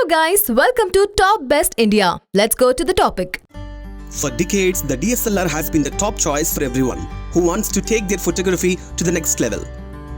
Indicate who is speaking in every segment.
Speaker 1: Hello guys, welcome to Top Best India. Let's go to the topic.
Speaker 2: For decades, the DSLR has been the top choice for everyone who wants to take their photography to the next level.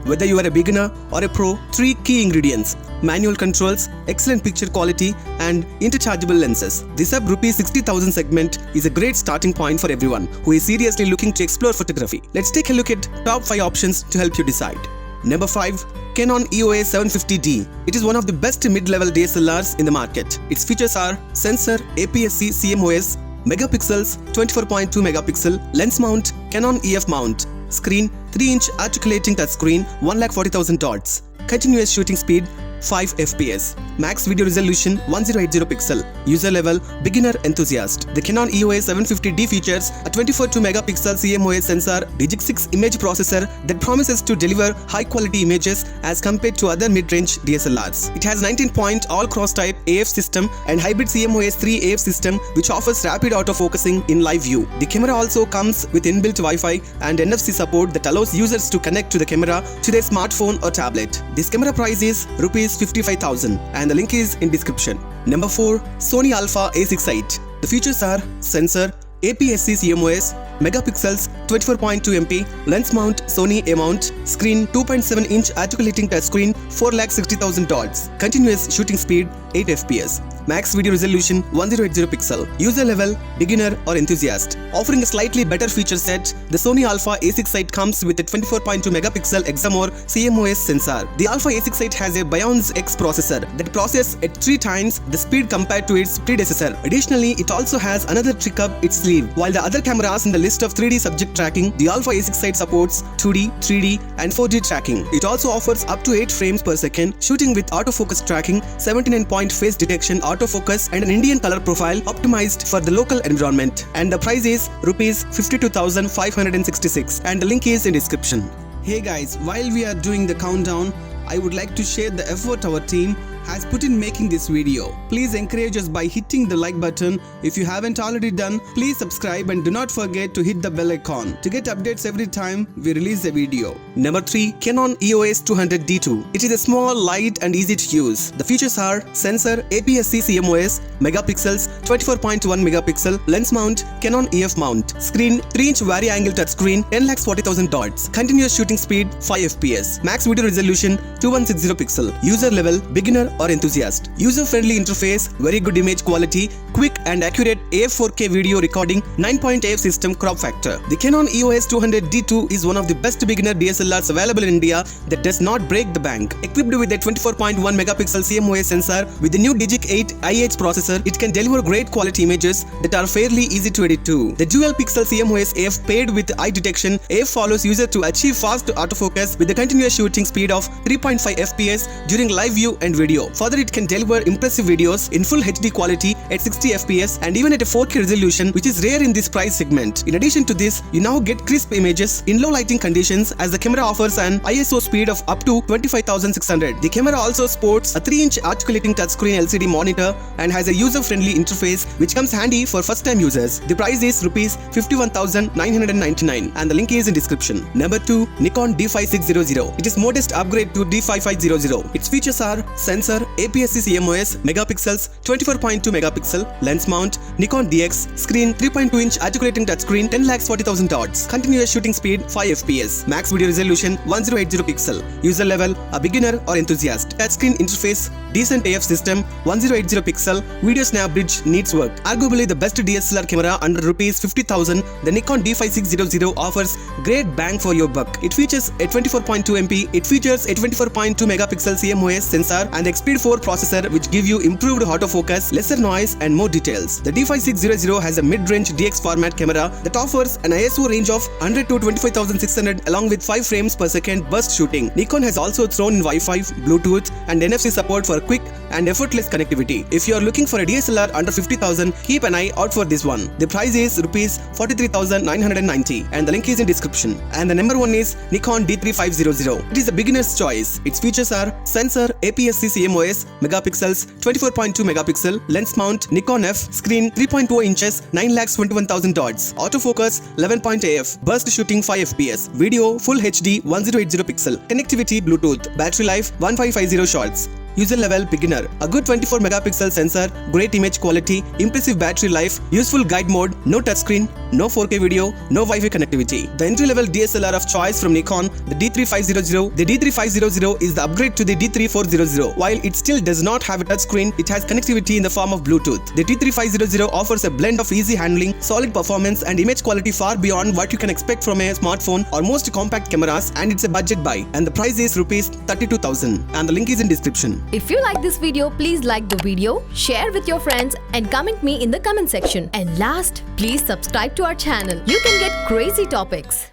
Speaker 2: Whether you are a beginner or a pro, three key ingredients: manual controls, excellent picture quality, and interchangeable lenses. This sub rupees 60,000 segment is a great starting point for everyone who is seriously looking to explore photography. Let's take a look at top 5 options to help you decide. Number 5. Canon EOS 750D. It is one of the best mid-level DSLRs in the market. Its features are sensor, APS-C CMOS, megapixels 24.2 megapixel, lens mount, Canon EF mount, screen 3-inch articulating touchscreen, 140,000 dots, continuous shooting speed 5 fps, max video resolution 1080 pixel, user level beginner enthusiast. The Canon EOS 750D features a 24.2 megapixel CMOS sensor, Digic 6 image processor that promises to deliver high quality images as compared to other mid-range DSLRs. It has 19-point all-cross type AF system and hybrid CMOS 3 AF system which offers rapid autofocusing in live view. The camera also comes with inbuilt Wi-Fi and NFC support that allows users to connect to the camera to their smartphone or tablet. This camera price is rupees 55,000 and the link is in description. Number 4. Sony Alpha A6 The features are sensor, APS-C CMOS, megapixels 24.2 MP, lens mount Sony A mount, screen 2.7-inch articulating touchscreen, 460,000 dots, continuous shooting speed 8 fps, max video resolution 1080 pixel, user level beginner or enthusiast. Offering a slightly better feature set, the Sony Alpha A6 comes with a 24.2 megapixel Examor CMOS sensor. The Alpha A6 has a Bionz X processor that processes at 3 times the speed compared to its predecessor. Additionally, it also has another trick up its sleeve. While the other cameras in the list of 3D subject tracking, the Alpha A6 supports 2D, 3D and 4D tracking. It also offers up to 8 frames per second, shooting with autofocus tracking, 79-point face detection autofocus and an Indian color profile optimized for the local environment. And the price is rupees 52,566 and the link is in description. Hey guys, while we are doing the countdown, I would like to share the effort our team has put in making this video. Please encourage us by hitting the like button. If you haven't already done, please subscribe and do not forget to hit the bell icon to get updates every time we release a video. Number 3. Canon EOS 200D2. It is a small, light and easy to use. The features are sensor, APS-C CMOS, megapixels 24.1 megapixel, lens mount, Canon EF mount, screen 3-inch vari-angle touchscreen, 10,40,000 dots, continuous shooting speed 5 fps, max video resolution 2160 pixel, user level beginner or enthusiast. User-friendly interface, very good image quality, quick and accurate AF 4K video recording, 9-point AF system crop factor. The Canon EOS 200D2 is one of the best beginner DSLRs available in India that does not break the bank. Equipped with a 24.1 megapixel CMOS sensor with the new Digic 8 IH processor, it can deliver great quality images that are fairly easy to edit too. The dual pixel CMOS AF paired with eye detection, AF follows user to achieve fast autofocus with a continuous shooting speed of 3.5 fps during live view and video. Further, it can deliver impressive videos in full HD quality at 60 fps and even at a 4K resolution, which is rare in this price segment. In addition to this, you now get crisp images in low lighting conditions as the camera offers an ISO speed of up to 25,600. The camera also sports a 3-inch articulating touchscreen LCD monitor and has a user-friendly interface which comes handy for first-time users. The price is rupees 51,999 and the link is in description. Number 2. Nikon D5600. It is modest upgrade to D5500. Its features are sensor, APS-C CMOS, megapixels 24.2 megapixel, lens mount, Nikon DX, screen 3.2-inch articulating touchscreen, 10,40,000 dots, continuous shooting speed 5 fps, max video resolution 1080 pixel, user level a beginner or enthusiast, touchscreen interface, decent AF system, 1080 pixel, video snap bridge needs work. Arguably the best DSLR camera under rupees 50,000, the Nikon D5600 offers great bang for your buck. It features a 24.2 MP, it features a 24.2 megapixel CMOS sensor and the Speed 4 processor which give you improved autofocus, lesser noise and more details. The D5600 has a mid-range DX format camera that offers an ISO range of 100 to 25,600 along with 5 frames per second burst shooting. Nikon has also thrown in Wi-Fi, Bluetooth and NFC support for quick and effortless connectivity. If you are looking for a DSLR under 50,000, keep an eye out for this one. The price is rupees 43,990 and the link is in description. And the number 1 is Nikon D3500. It is a beginner's choice. Its features are sensor, APS-C CMOS, megapixels 24.2 megapixel, lens mount, Nikon F, screen 3.2 inches, 9,21,000 dots, autofocus 11-point AF, burst shooting 5 fps, video full HD 1080 pixel, connectivity Bluetooth, battery life 1550 shots. user level beginner. A good 24 megapixel sensor, great image quality, impressive battery life, useful guide mode, no touchscreen, no 4K video, no Wi-Fi connectivity. The entry-level DSLR of choice from Nikon, the D3500. The D3500 is the upgrade to the D3400. While it still does not have a touchscreen, it has connectivity in the form of Bluetooth. The D3500 offers a blend of easy handling, solid performance and image quality far beyond what you can expect from a smartphone or most compact cameras, and it's a budget buy, and the price is rupees 32,000, and the link is in description.
Speaker 1: If you like this video, please like the video, share with your friends and comment me in the comment section. And last, please subscribe to our channel. You can get crazy topics.